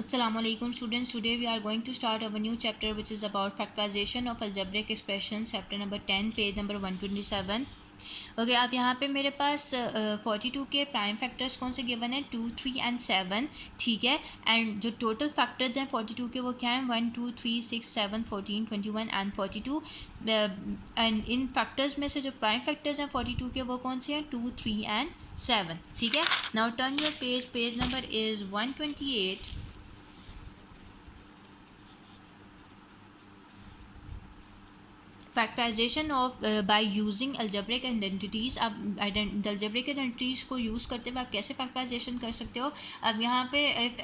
Assalamu alaikum students. Today we are going to start our new chapter which is about factorization of algebraic expressions, chapter number 10, page number 127. Okay अब यहाँ पे मेरे पास 42 के prime factors कौन से given है 2, 3 and 7, ठीक है। एंड जो टोटल फैक्टर्स हैं 42 के वो क्या हैं 1, 2, 3, 6, 7, 14, 21 एंड 42। एंड इन फैक्टर्स में से जो प्राइम फैक्टर्स हैं 42 के वो कौन से हैं 2, 3 एंड 7, ठीक है। Now turn your page number is 128। Factorisation of by using algebraic identities. अब अल्जेब्रिक आइडेंटिटीज़ को यूज़ करते हुए आप कैसे फैक्टराइजेशन कर सकते हो। अब यहाँ पे इफ़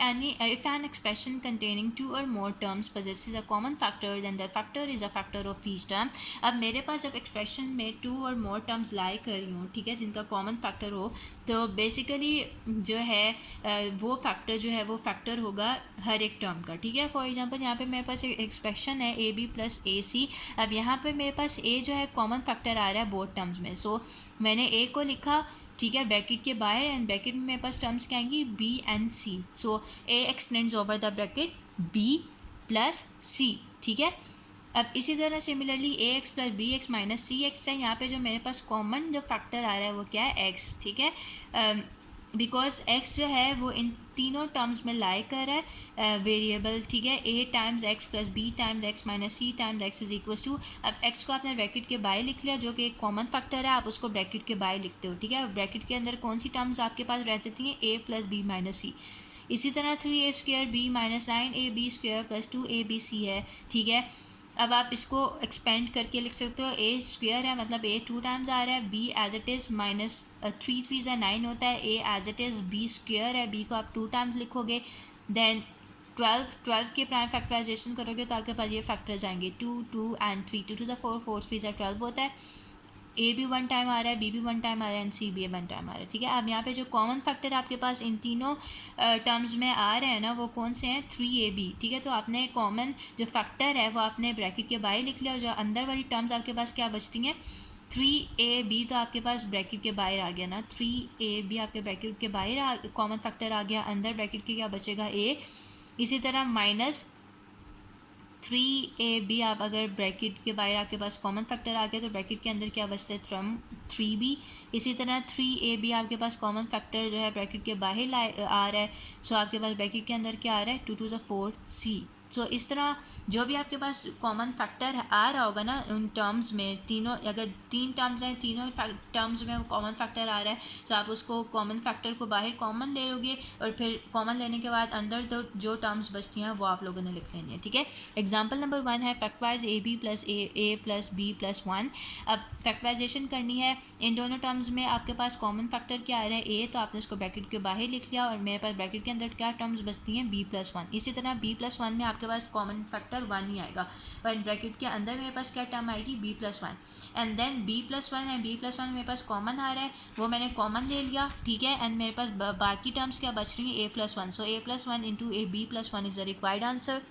एन एक्सप्रेशन कंटेनिंग 2 और more terms possesses a common factor then that factor is a factor of each term. अब मेरे पास जब एक्सप्रेशन में 2 और मोर टर्म्स लाई कर रही हूँ, ठीक है, जिनका कॉमन फैक्टर हो, तो बेसिकली जो है वो फैक्टर जो है वो फैक्टर होगा हर एक टर्म का, ठीक है। फॉर एग्जांपल यहाँ पे मेरे पास एक एक्सप्रेशन है AB प्लस AC। अब यहाँ पे मेरे पास ए जो है कॉमन फैक्टर आ रहा है बोथ टर्म्स में, सो मैंने ए को लिखा, ठीक है, ब्रैकेट के बाहर, एंड ब्रैकेट में मेरे पास टर्म्स क्या आएंगी B and C. So A extends over the bracket B plus C, ठीक है। अब इसी तरह similarly A X plus B X minus C X है। यहाँ पे जो मेरे पास कॉमन जो फैक्टर आ रहा है वो क्या है एक्स, ठीक है। बिकॉज एक्स जो है वो इन तीनों टर्म्स में लाई कर रहा है वेरिएबल, ठीक है। A times X plus B times X minus C times X is equal to, अब एक्स को आपने ब्रैकेट के बाहर लिख लिया जो कि एक कॉमन फैक्टर है, आप उसको ब्रैकेट के बाहर लिखते हो, ठीक है। ब्रैकेट के अंदर कौन सी टर्म्स आपके पास रह जाती हैं A plus B minus C. इसी तरह 3a square B minus 9ab square plus 2abc है, ठीक है। अब आप इसको एक्सपेंड करके लिख सकते हो, ए स्क्वायर है मतलब ए 2 टाइम्स आ रहा है, B as it is minus 3 3 ज़ा 9 होता है, A as it is B square है, बी को आप 2 टाइम्स लिखोगे। देन 12 के प्राइम फैक्टराइजेशन करोगे तो आपके पास ये फैक्टर्स आएंगे 2 2 एंड 3, 2 2 ज़ा 4, 4 3 ज़ा 12 होता है। ए भी 1 टाइम आ रहा है, बी भी 1 टाइम आ रहा है, एंड सी भी 1 टाइम आ रहा है, ठीक है। अब यहाँ पे जो कॉमन फैक्टर आपके पास इन तीनों टर्म्स में आ रहे हैं ना वो कौन से हैं 3ab, ठीक है। तो आपने कॉमन जो फैक्टर है वो आपने ब्रैकेट के बाहर लिख लिया, और जो अंदर वाली टर्म्स आपके पास क्या बचती हैं 3ab, तो आपके पास ब्रैकेट के बाहर आ गया ना 3ab, आपके ब्रैकेट के बाहर कॉमन फैक्टर आ गया, अंदर ब्रैकेट के क्या बचेगा a। इसी तरह माइनस 3ab, आप अगर ब्रैकेट के बाहर आपके पास कॉमन फैक्टर आ गया तो ब्रैकेट के अंदर क्या बचता है टर्म 3b। इसी तरह 3ab आपके पास कॉमन फैक्टर जो है ब्रैकेट के बाहर आ रहा है, सो आपके पास ब्रैकेट के अंदर क्या आ रहा है 2 2 ज़ा 4c। सो इस तरह जो भी आपके पास कॉमन फैक्टर आ रहा होगा ना उन टर्म्स में, तीनों अगर 3 टर्म्स हैं तीनों टर्म्स में वो कॉमन फैक्टर आ रहा है, तो आप उसको कॉमन फैक्टर को बाहर कॉमन ले लोगे, और फिर कॉमन लेने के बाद अंदर तो जो टर्म्स बचती हैं वो आप लोगों ने लिख लेनी है, ठीक है। एग्जाम्पल नंबर 1 है factorise A B plus A plus B plus 1। अब फैक्टराइजेशन करनी है, इन दोनों टर्म्स में आपके पास कॉमन फैक्टर क्या आ रहा है ए, तो आपने उसको ब्रैकेट के बाहर लिख लिया, और मेरे पास ब्रैकेट के अंदर क्या टर्म्स बचती हैं बी प्लस 1। इसी तरह बी प्लस 1 में आपके पास कॉमन फैक्टर 1 ही आएगा, और ब्रैकेट के अंदर मेरे पास क्या टर्म आएगी B plus 1, and then B plus 1 है, बी प्लस 1 मेरे पास कॉमन आ रहा है वो मैंने कॉमन ले लिया, ठीक है। एंड मेरे पास बाकी टर्म्स क्या बच रही हैं A plus 1, so A plus 1 into A B plus 1 is the required answer.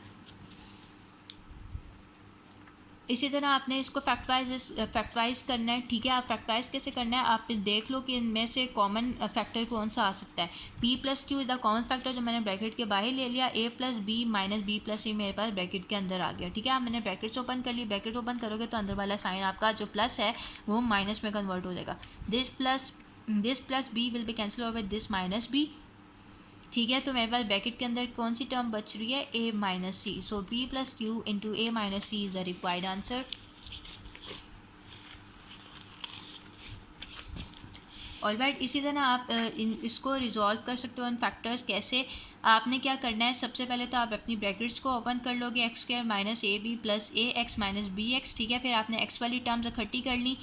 इसी तरह आपने इसको फैक्टराइज करना है, ठीक है। आप फैक्टराइज कैसे करना है, आप देख लो कि इनमें से कॉमन फैक्टर कौन सा आ सकता है। p plus Q is the common factor जो मैंने ब्रैकेट के बाहर ले लिया, a plus B minus B plus C मेरे पास ब्रैकेट के अंदर आ गया, ठीक है। आप मैंने ब्रैकेट्स ओपन कर ली, ब्रैकेट ओपन करोगे तो अंदर वाला साइन आपका जो प्लस है वो माइनस में कन्वर्ट हो जाएगा। This plus B will be cancel over this minus B, ठीक है। तो मेरे पास ब्रैकेट के अंदर कौन सी टर्म बच रही है a minus C, so p plus Q into a minus C is the required answer. Alright, इसी तरह आप इसको रिजॉल्व कर सकते हो इन फैक्टर्स कैसे। आपने क्या करना है, सबसे पहले तो आप अपनी ब्रैकेट्स को ओपन कर लोगे, X square minus A B plus A X minus B X, ठीक है। फिर आपने एक्स वाली टर्म्स इकट्ठी कर ली,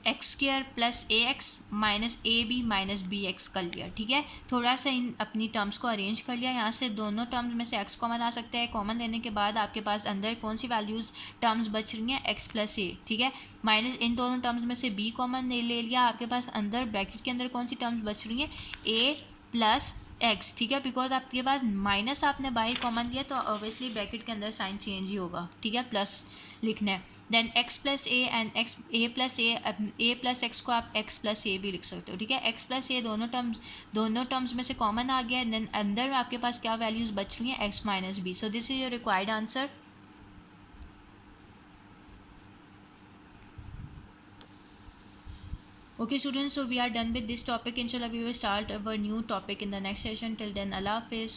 X square plus A X minus A B minus B X कर लिया, ठीक है। थोड़ा सा इन अपनी टर्म्स को अरेंज कर लिया, यहाँ से दोनों टर्म्स में से एक्स कॉमन आ सकता है, कॉमन लेने के बाद आपके पास अंदर कौन सी वैल्यूज़ टर्म्स बच रही हैं एक्स प्लस ए, ठीक है। माइनस इन दोनों टर्म्स में से बी कॉमन ले लिया, आपके पास अंदर ब्रैकेट के अंदर कौन सी टर्म्स बच रही हैं ए प्लस एक्स, ठीक है, बिकॉज आपके पास माइनस आपने बाहर कॉमन लिया तो ऑब्वियसली ब्रैकेट के अंदर साइन चेंज ही होगा, ठीक है, प्लस लिखना है। Then X plus A and X A plus A plus X को आप एक्स प्लस ए भी लिख सकते हो, ठीक है। एक्स प्लस ए दोनों टर्म्स में से कॉमन आ गया, देन अंदर आपके पास क्या वैल्यूज़ बच रही हैं, X minus B. So this is your required answer. Okay students, so we are done with this topic. Inshallah we will start our new topic in the next session. Till then, Allah Hafiz.